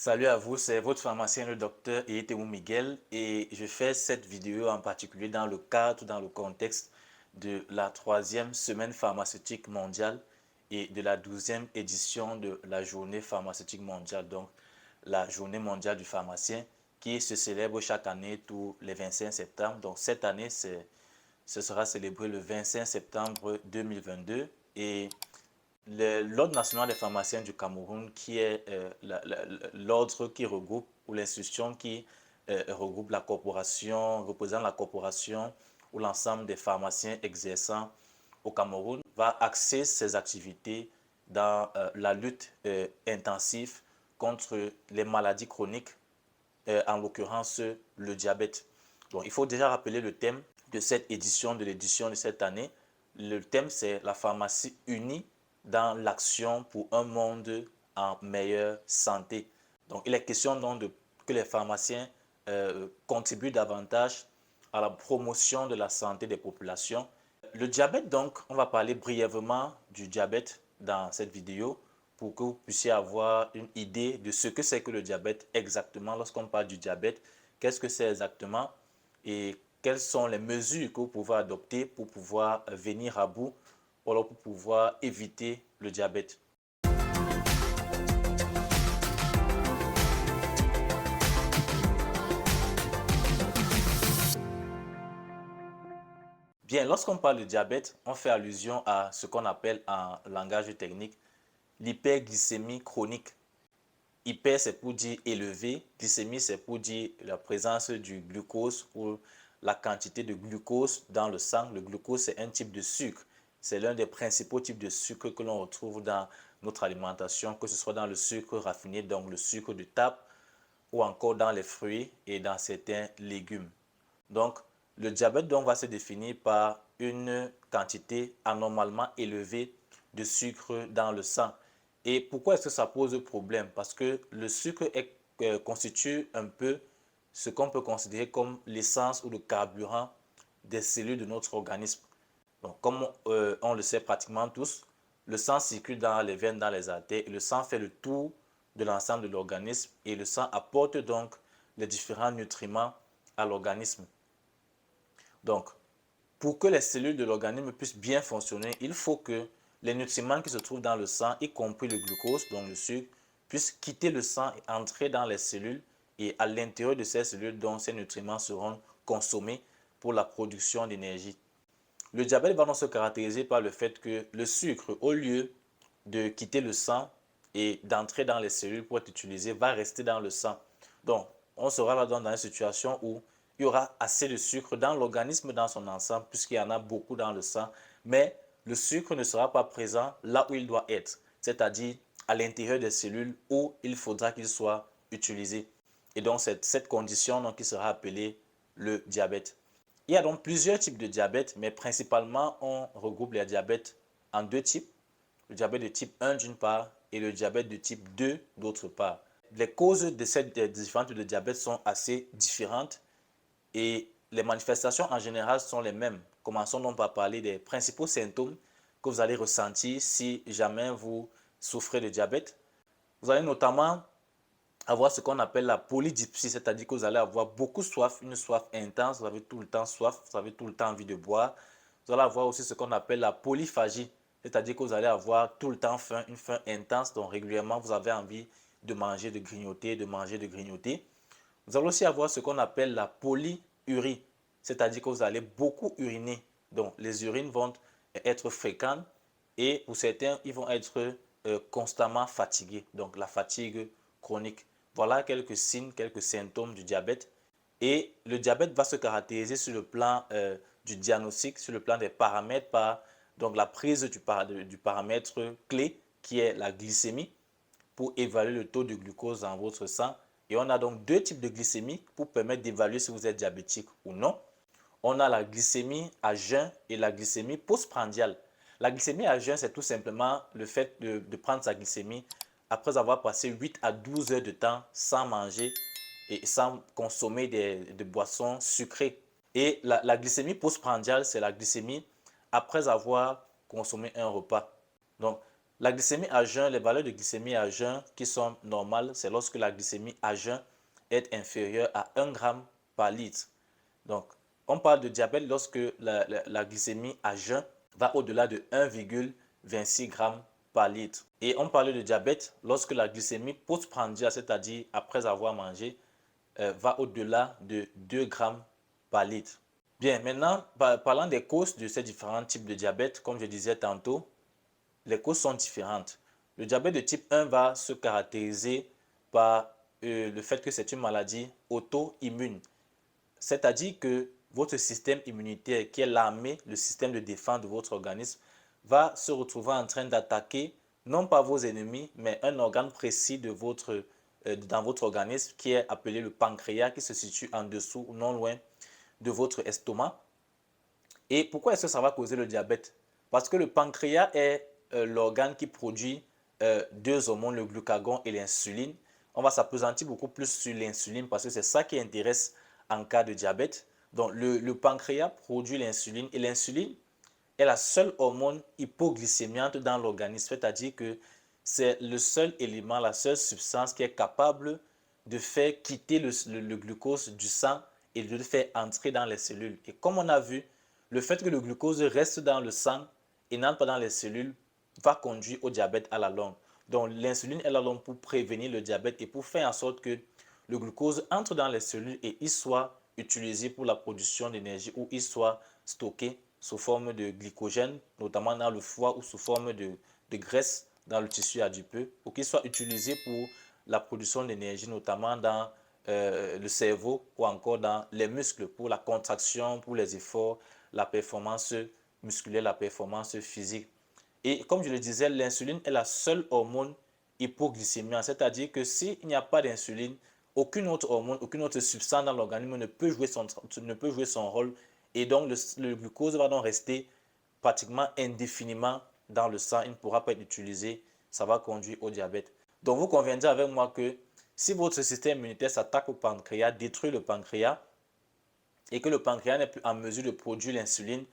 Salut à vous, c'est votre pharmacien le docteur Eyetewu Miguel et je fais cette vidéo en particulier dans le cadre, dans le contexte de la 3e semaine pharmaceutique mondiale et de la 12e édition de la journée pharmaceutique mondiale, donc la journée mondiale du pharmacien qui se célèbre chaque année tous les 25 septembre. Donc cette année, ce sera célébré le 25 septembre 2022 et l'Ordre national des pharmaciens du Cameroun, qui est l'ordre qui regroupe, ou l'institution qui regroupe la corporation, représente la corporation ou l'ensemble des pharmaciens exerçant au Cameroun, va axer ses activités dans la lutte intensive contre les maladies chroniques, en l'occurrence le diabète. Donc, il faut déjà rappeler le thème de cette édition, de l'édition de cette année. Le thème, c'est la pharmacie unie dans l'action pour un monde en meilleure santé. Donc, il est question donc que les pharmaciens contribuent davantage à la promotion de la santé des populations. Le diabète, donc, on va parler brièvement du diabète dans cette vidéo pour que vous puissiez avoir une idée de ce que c'est que le diabète exactement. Lorsqu'on parle du diabète, qu'est-ce que c'est exactement et quelles sont les mesures que vous pouvez adopter pour pouvoir venir à bout ou alors pour pouvoir éviter le diabète. Bien, lorsqu'on parle de diabète, on fait allusion à ce qu'on appelle en langage technique l'hyperglycémie chronique. Hyper, c'est pour dire élevé. Glycémie, c'est pour dire la présence du glucose ou la quantité de glucose dans le sang. Le glucose, c'est un type de sucre. C'est l'un des principaux types de sucre que l'on retrouve dans notre alimentation, que ce soit dans le sucre raffiné, donc le sucre de table, ou encore dans les fruits et dans certains légumes. Donc, le diabète donc, va se définir par une quantité anormalement élevée de sucre dans le sang. Et pourquoi est-ce que ça pose problème? Parce que le sucre constitue un peu ce qu'on peut considérer comme l'essence ou le carburant des cellules de notre organisme. Donc, comme on le sait pratiquement tous, le sang circule dans les veines, dans les artères, et le sang fait le tour de l'ensemble de l'organisme et le sang apporte donc les différents nutriments à l'organisme. Donc, pour que les cellules de l'organisme puissent bien fonctionner, il faut que les nutriments qui se trouvent dans le sang, y compris le glucose, donc le sucre, puissent quitter le sang et entrer dans les cellules. Et à l'intérieur de ces cellules, donc, ces nutriments seront consommés pour la production d'énergie. Le diabète va donc se caractériser par le fait que le sucre, au lieu de quitter le sang et d'entrer dans les cellules pour être utilisé, va rester dans le sang. Donc, on sera là dans une situation où il y aura assez de sucre dans l'organisme dans son ensemble, puisqu'il y en a beaucoup dans le sang, mais le sucre ne sera pas présent là où il doit être, c'est-à-dire à l'intérieur des cellules où il faudra qu'il soit utilisé. Et donc, c'est cette condition donc, qui sera appelée le diabète. Il y a donc plusieurs types de diabète, mais principalement, on regroupe les diabètes en deux types. Le diabète de type 1 d'une part et le diabète de type 2 d'autre part. Les causes de ces différents types de diabète sont assez différentes et les manifestations en général sont les mêmes. Commençons donc par parler des principaux symptômes que vous allez ressentir si jamais vous souffrez de diabète. Vous allez notamment avoir ce qu'on appelle la polydipsie, c'est-à-dire que vous allez avoir beaucoup soif, une soif intense, vous avez tout le temps soif, vous avez tout le temps envie de boire. Vous allez avoir aussi ce qu'on appelle la polyphagie, c'est-à-dire que vous allez avoir tout le temps faim, une faim intense, donc régulièrement vous avez envie de manger, de grignoter, de manger, de grignoter. Vous allez aussi avoir ce qu'on appelle la polyurie, c'est-à-dire que vous allez beaucoup uriner. Donc les urines vont être fréquentes et pour certains, ils vont être constamment fatigués, donc la fatigue chronique. Voilà quelques signes, quelques symptômes du diabète. Et le diabète va se caractériser sur le plan du diagnostic, sur le plan des paramètres, par donc la prise du paramètre clé qui est la glycémie pour évaluer le taux de glucose dans votre sang. Et on a donc deux types de glycémie pour permettre d'évaluer si vous êtes diabétique ou non. On a la glycémie à jeun et la glycémie postprandiale. La glycémie à jeun, c'est tout simplement le fait de prendre sa glycémie après avoir passé 8 à 12 heures de temps sans manger et sans consommer de boissons sucrées. Et la glycémie postprandiale, c'est la glycémie après avoir consommé un repas. Donc, La glycémie à jeun, les valeurs de glycémie à jeun qui sont normales, c'est lorsque la glycémie à jeun est inférieure à 1 gramme par litre. Donc, on parle de diabète lorsque la glycémie à jeun va au-delà de 1,26 grammes par litre. Et on parle de diabète lorsque la glycémie postprandiale, c'est-à-dire après avoir mangé, va au-delà de 2 grammes par litre. Bien, maintenant, parlant des causes de ces différents types de diabète, comme je disais tantôt, les causes sont différentes. Le diabète de type 1 va se caractériser par le fait que c'est une maladie auto-immune. C'est-à-dire que votre système immunitaire, qui est l'armée, le système de défense de votre organisme, va se retrouver en train d'attaquer non pas vos ennemis, mais un organe précis dans votre organisme qui est appelé le pancréas, qui se situe en dessous ou non loin de votre estomac. Et pourquoi est-ce que ça va causer le diabète? Parce que le pancréas est l'organe qui produit deux hormones, le glucagon et l'insuline. On va s'appesantir beaucoup plus sur l'insuline parce que c'est ça qui intéresse en cas de diabète. Donc le pancréas produit l'insuline et l'insuline est la seule hormone hypoglycémiante dans l'organisme, c'est-à-dire que c'est le seul élément, la seule substance qui est capable de faire quitter le glucose du sang et de le faire entrer dans les cellules. Et comme on a vu, le fait que le glucose reste dans le sang et n'entre pas dans les cellules va conduire au diabète à la longue. Donc l'insuline est là pour prévenir le diabète et pour faire en sorte que le glucose entre dans les cellules et il soit utilisé pour la production d'énergie ou il soit stocké sous forme de glycogène, notamment dans le foie ou sous forme de graisse dans le tissu adipeux, ou qu'il soit utilisé pour la production d'énergie, notamment dans le cerveau ou encore dans les muscles, pour la contraction, pour les efforts, la performance musculaire, la performance physique. Et comme je le disais, l'insuline est la seule hormone hypoglycémiante, c'est-à-dire que s'il n'y a pas d'insuline, aucune autre hormone, aucune autre substance dans l'organisme ne peut jouer son rôle et donc le glucose va donc rester pratiquement indéfiniment dans le sang, il ne pourra pas être utilisé, ça va conduire au diabète. Donc vous conviendrez avec moi que si votre système immunitaire s'attaque au pancréas, détruit le pancréas et que le pancréas n'est plus en mesure de produire l'insuline,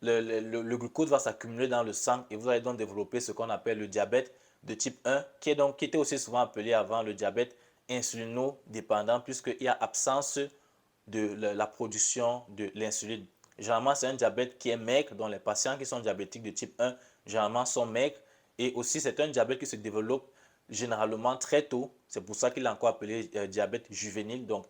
le glucose va s'accumuler dans le sang et vous allez donc développer ce qu'on appelle le diabète de type 1, qui était aussi souvent appelé avant le diabète insulinodépendant, puisqu'il y a absence de la production de l'insuline. Généralement, c'est un diabète qui est maigre, dont les patients qui sont diabétiques de type 1, généralement sont maigres. Et aussi, c'est un diabète qui se développe généralement très tôt. C'est pour ça qu'il est encore appelé diabète juvénile. Donc,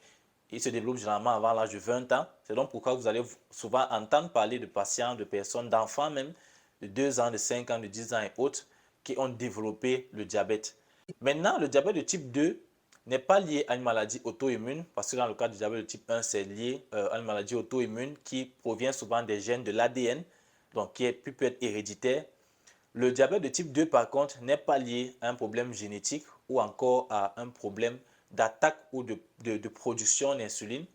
il se développe généralement avant l'âge de 20 ans. C'est donc pourquoi vous allez souvent entendre parler de patients, de personnes, d'enfants même, de 2 ans, de 5 ans, de 10 ans et autres, qui ont développé le diabète. Maintenant, le diabète de type 2 n'est pas lié à une maladie auto-immune, parce que dans le cas du diabète de type 1, c'est lié à une maladie auto-immune qui provient souvent des gènes de l'ADN, donc qui peut être héréditaire. Le diabète de type 2, par contre, n'est pas lié à un problème génétique ou encore à un problème d'attaque ou de production d'insuline.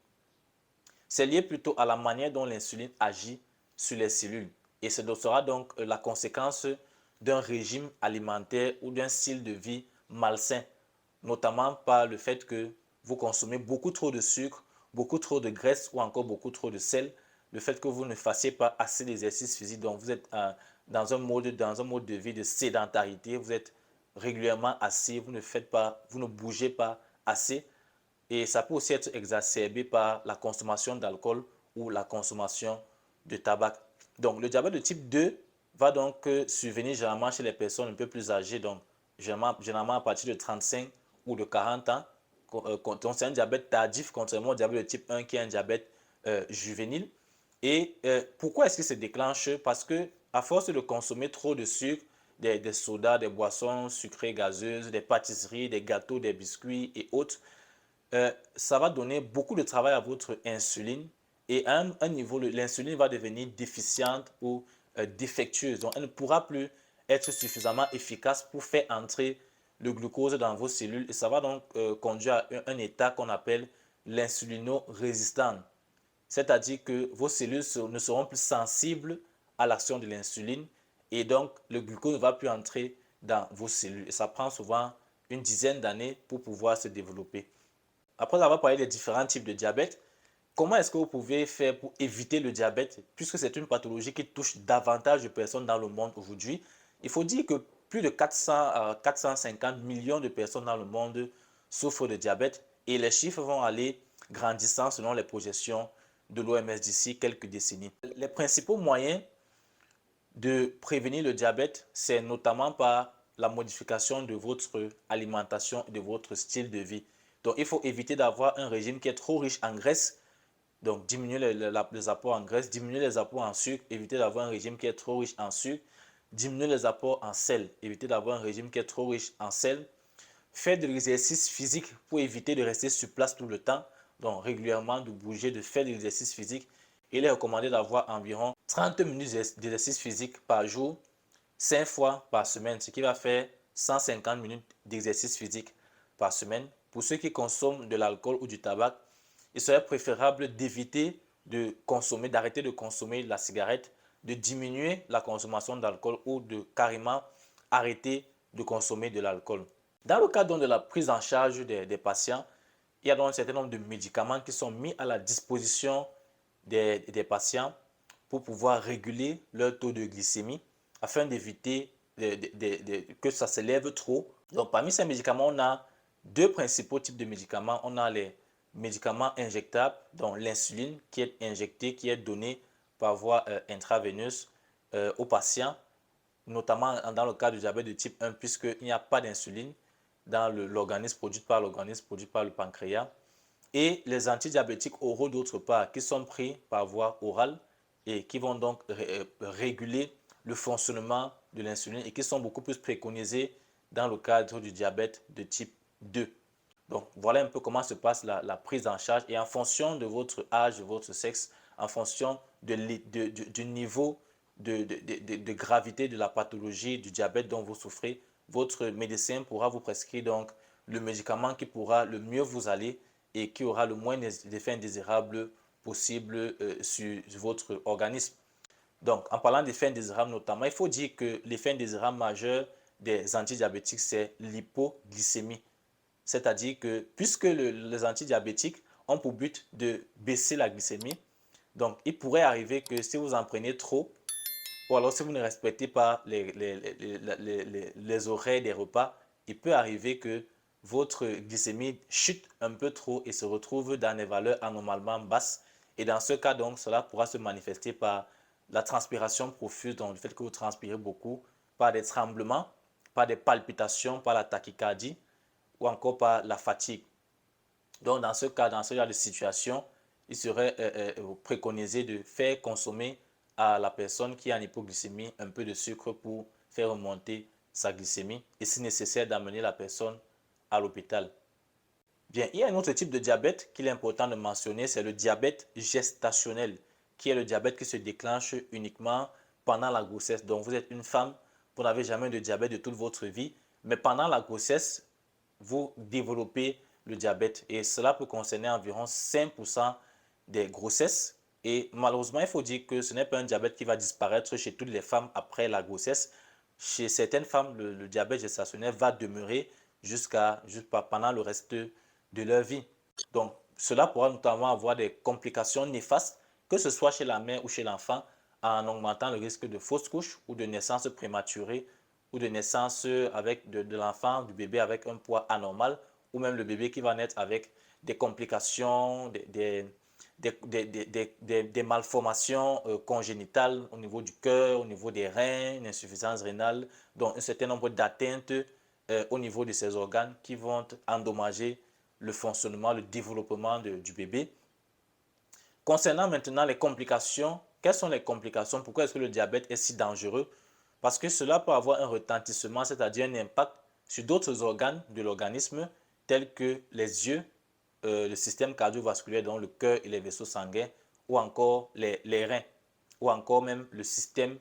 C'est lié plutôt à la manière dont l'insuline agit sur les cellules. Et ce sera donc la conséquence d'un régime alimentaire ou d'un style de vie malsain, notamment par le fait que vous consommez beaucoup trop de sucre, beaucoup trop de graisse ou encore beaucoup trop de sel, le fait que vous ne fassiez pas assez d'exercice physique, donc vous êtes dans un mode de vie de sédentarité, vous êtes régulièrement assis, vous ne bougez pas assez, et ça peut aussi être exacerbé par la consommation d'alcool ou la consommation de tabac. Donc le diabète de type 2 va donc survenir généralement chez les personnes un peu plus âgées, donc généralement à partir de 35 ou de 40 ans. Donc c'est un diabète tardif, contrairement au diabète de type 1 qui est un diabète juvénile. Et pourquoi est-ce qu'il se déclenche? Parce que à force de consommer trop de sucre, des sodas, des boissons sucrées gazeuses, des pâtisseries, des gâteaux, des biscuits et autres, ça va donner beaucoup de travail à votre insuline et à un niveau, l'insuline va devenir déficiente ou défectueuse. Donc, elle ne pourra plus être suffisamment efficace pour faire entrer le glucose dans vos cellules et ça va donc conduire à un état qu'on appelle l'insulino-résistant. C'est-à-dire que vos cellules ne seront plus sensibles à l'action de l'insuline et donc le glucose ne va plus entrer dans vos cellules. Et ça prend souvent une dizaine d'années pour pouvoir se développer. Après avoir parlé des différents types de diabète, comment est-ce que vous pouvez faire pour éviter le diabète, puisque c'est une pathologie qui touche davantage de personnes dans le monde aujourd'hui? Il faut dire que plus de 400 à 450 millions de personnes dans le monde souffrent de diabète et les chiffres vont aller grandissant selon les projections de l'OMS d'ici quelques décennies. Les principaux moyens de prévenir le diabète, c'est notamment par la modification de votre alimentation et de votre style de vie. Donc, il faut éviter d'avoir un régime qui est trop riche en graisse. Donc, diminuer les apports en graisse, diminuer les apports en sucre, éviter d'avoir un régime qui est trop riche en sucre, diminuer les apports en sel, éviter d'avoir un régime qui est trop riche en sel. Faire de l'exercice physique pour éviter de rester sur place tout le temps. Donc, régulièrement, de bouger, de faire de l'exercice physique. Il est recommandé d'avoir environ 30 minutes d'exercice physique par jour, 5 fois par semaine, ce qui va faire 150 minutes d'exercice physique par semaine. Pour ceux qui consomment de l'alcool ou du tabac, il serait préférable d'éviter de consommer, d'arrêter de consommer la cigarette, de diminuer la consommation d'alcool ou de carrément arrêter de consommer de l'alcool. Dans le cadre de la prise en charge des patients, il y a donc un certain nombre de médicaments qui sont mis à la disposition des patients pour pouvoir réguler leur taux de glycémie afin d'éviter que ça s'élève trop. Donc, parmi ces médicaments, on a deux principaux types de médicaments. On a les médicaments injectables, dont l'insuline qui est injectée, qui est donnée par voie intraveineuse aux patients, notamment dans le cas du diabète de type 1, puisqu'il n'y a pas d'insuline dans l'organisme, produite par le pancréas. Et les antidiabétiques oraux d'autre part, qui sont pris par voie orale et qui vont donc réguler le fonctionnement de l'insuline et qui sont beaucoup plus préconisés dans le cadre du diabète de type 2. Donc, voilà un peu comment se passe la prise en charge et en fonction de votre âge, de votre sexe, en fonction du niveau de gravité de la pathologie du diabète dont vous souffrez, votre médecin pourra vous prescrire donc le médicament qui pourra le mieux vous aller et qui aura le moins d'effets indésirables possible sur votre organisme. Donc, en parlant d'effets indésirables notamment, il faut dire que l'effet indésirable majeur des antidiabétiques, c'est l'hypoglycémie. C'est-à-dire que puisque les antidiabétiques ont pour but de baisser la glycémie, donc il pourrait arriver que si vous en prenez trop, ou alors si vous ne respectez pas les horaires des repas, il peut arriver que votre glycémie chute un peu trop et se retrouve dans des valeurs anormalement basses. Et dans ce cas, donc, cela pourra se manifester par la transpiration profuse, donc le fait que vous transpirez beaucoup, par des tremblements, par des palpitations, par la tachycardie ou encore par la fatigue. Donc, dans ce cas, dans ce genre de situation, il serait préconisé de faire consommer à la personne qui est en hypoglycémie un peu de sucre pour faire remonter sa glycémie et si nécessaire d'amener la personne à l'hôpital. Bien, il y a un autre type de diabète qu'il est important de mentionner, c'est le diabète gestationnel, qui est le diabète qui se déclenche uniquement pendant la grossesse. Donc, vous êtes une femme, vous n'avez jamais de diabète de toute votre vie, mais pendant la grossesse, vous développez le diabète et cela peut concerner environ 5% des grossesses. Et malheureusement, il faut dire que ce n'est pas un diabète qui va disparaître chez toutes les femmes après la grossesse. Chez certaines femmes, le diabète gestationnel va demeurer pendant le reste de leur vie. Donc, cela pourra notamment avoir des complications néfastes, que ce soit chez la mère ou chez l'enfant, en augmentant le risque de fausse couche ou de naissance prématurée ou de naissance avec de l'enfant, du bébé avec un poids anormal ou même le bébé qui va naître avec des complications, des malformations congénitales au niveau du cœur, au niveau des reins, une insuffisance rénale, donc un certain nombre d'atteintes au niveau de ces organes qui vont endommager le fonctionnement, le développement du bébé. Concernant maintenant les complications, quelles sont les complications? Pourquoi est-ce que le diabète est si dangereux? Parce que cela peut avoir un retentissement, c'est-à-dire un impact sur d'autres organes de l'organisme, tels que les yeux, le système cardiovasculaire, donc le cœur et les vaisseaux sanguins, ou encore les reins, ou encore même le système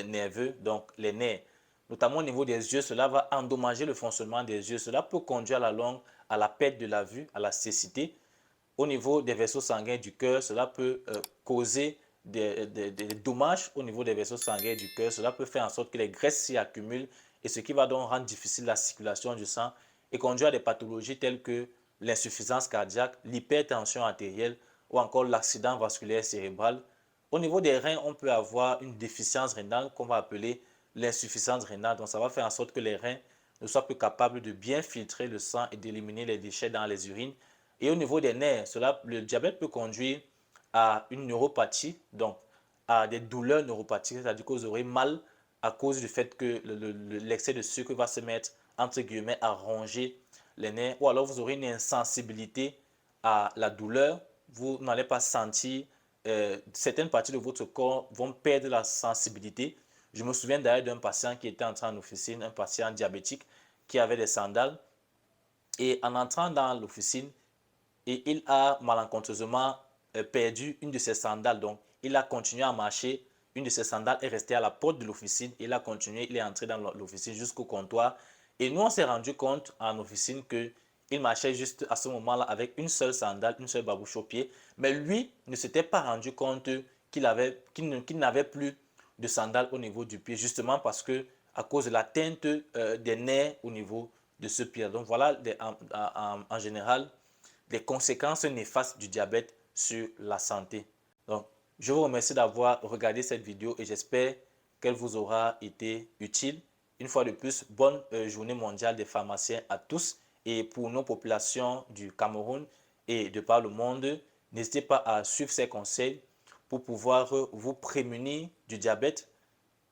nerveux, donc les nerfs. Notamment au niveau des yeux, cela va endommager le fonctionnement des yeux. Cela peut conduire à la longue à la perte de la vue, à la cécité. Au niveau des vaisseaux sanguins du cœur, cela peut causer des dommages au niveau des vaisseaux sanguins du cœur. Cela peut faire en sorte que les graisses s'y accumulent et ce qui va donc rendre difficile la circulation du sang et conduire à des pathologies telles que l'insuffisance cardiaque, l'hypertension artérielle ou encore l'accident vasculaire cérébral. Au niveau des reins, on peut avoir une déficience rénale qu'on va appeler l'insuffisance rénale. Donc, ça va faire en sorte que les reins ne soient plus capables de bien filtrer le sang et d'éliminer les déchets dans les urines. Et au niveau des nerfs, le diabète peut conduire à une neuropathie, donc à des douleurs neuropathiques, c'est-à-dire que vous aurez mal à cause du fait que l'excès de sucre va se mettre, entre guillemets, à ronger les nerfs, ou alors vous aurez une insensibilité à la douleur, vous n'allez pas sentir, certaines parties de votre corps vont perdre la sensibilité. Je me souviens d'ailleurs d'un patient qui était entré en officine, un patient diabétique qui avait des sandales, et en entrant dans l'officine, il a malencontreusement perdu une de ses sandales. Donc, il a continué à marcher. Une de ses sandales est restée à la porte de l'officine. Il a continué, il est entré dans l'officine jusqu'au comptoir. Et nous, on s'est rendu compte en officine qu'il marchait juste à ce moment-là avec une seule sandale, une seule babouche au pied. Mais lui ne s'était pas rendu compte qu'il n'avait plus de sandales au niveau du pied, justement parce que à cause de l'atteinte des nerfs au niveau de ce pied. Donc voilà, en général, les conséquences néfastes du diabète sur la santé. Donc, je vous remercie d'avoir regardé cette vidéo et j'espère qu'elle vous aura été utile. Une fois de plus, bonne journée mondiale des pharmaciens à tous. Et pour nos populations du Cameroun et de par le monde, n'hésitez pas à suivre ces conseils pour pouvoir vous prémunir du diabète.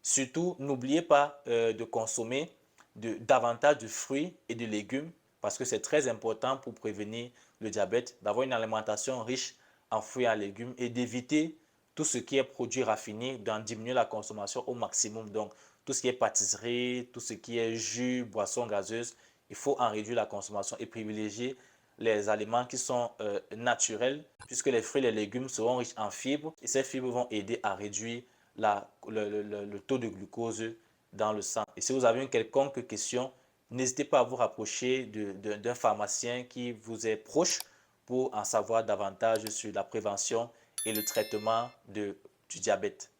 Surtout, n'oubliez pas de consommer davantage de fruits et de légumes parce que c'est très important pour prévenir le diabète, d'avoir une alimentation riche en fruits et en légumes et d'éviter tout ce qui est produit raffiné, d'en diminuer la consommation au maximum. Donc, tout ce qui est pâtisserie, tout ce qui est jus, boissons gazeuses, il faut en réduire la consommation et privilégier les aliments qui sont naturels puisque les fruits et les légumes seront riches en fibres et ces fibres vont aider à réduire le taux de glucose dans le sang. Et si vous avez une quelconque question, n'hésitez pas à vous rapprocher d'un pharmacien qui vous est proche pour en savoir davantage sur la prévention et le traitement du diabète.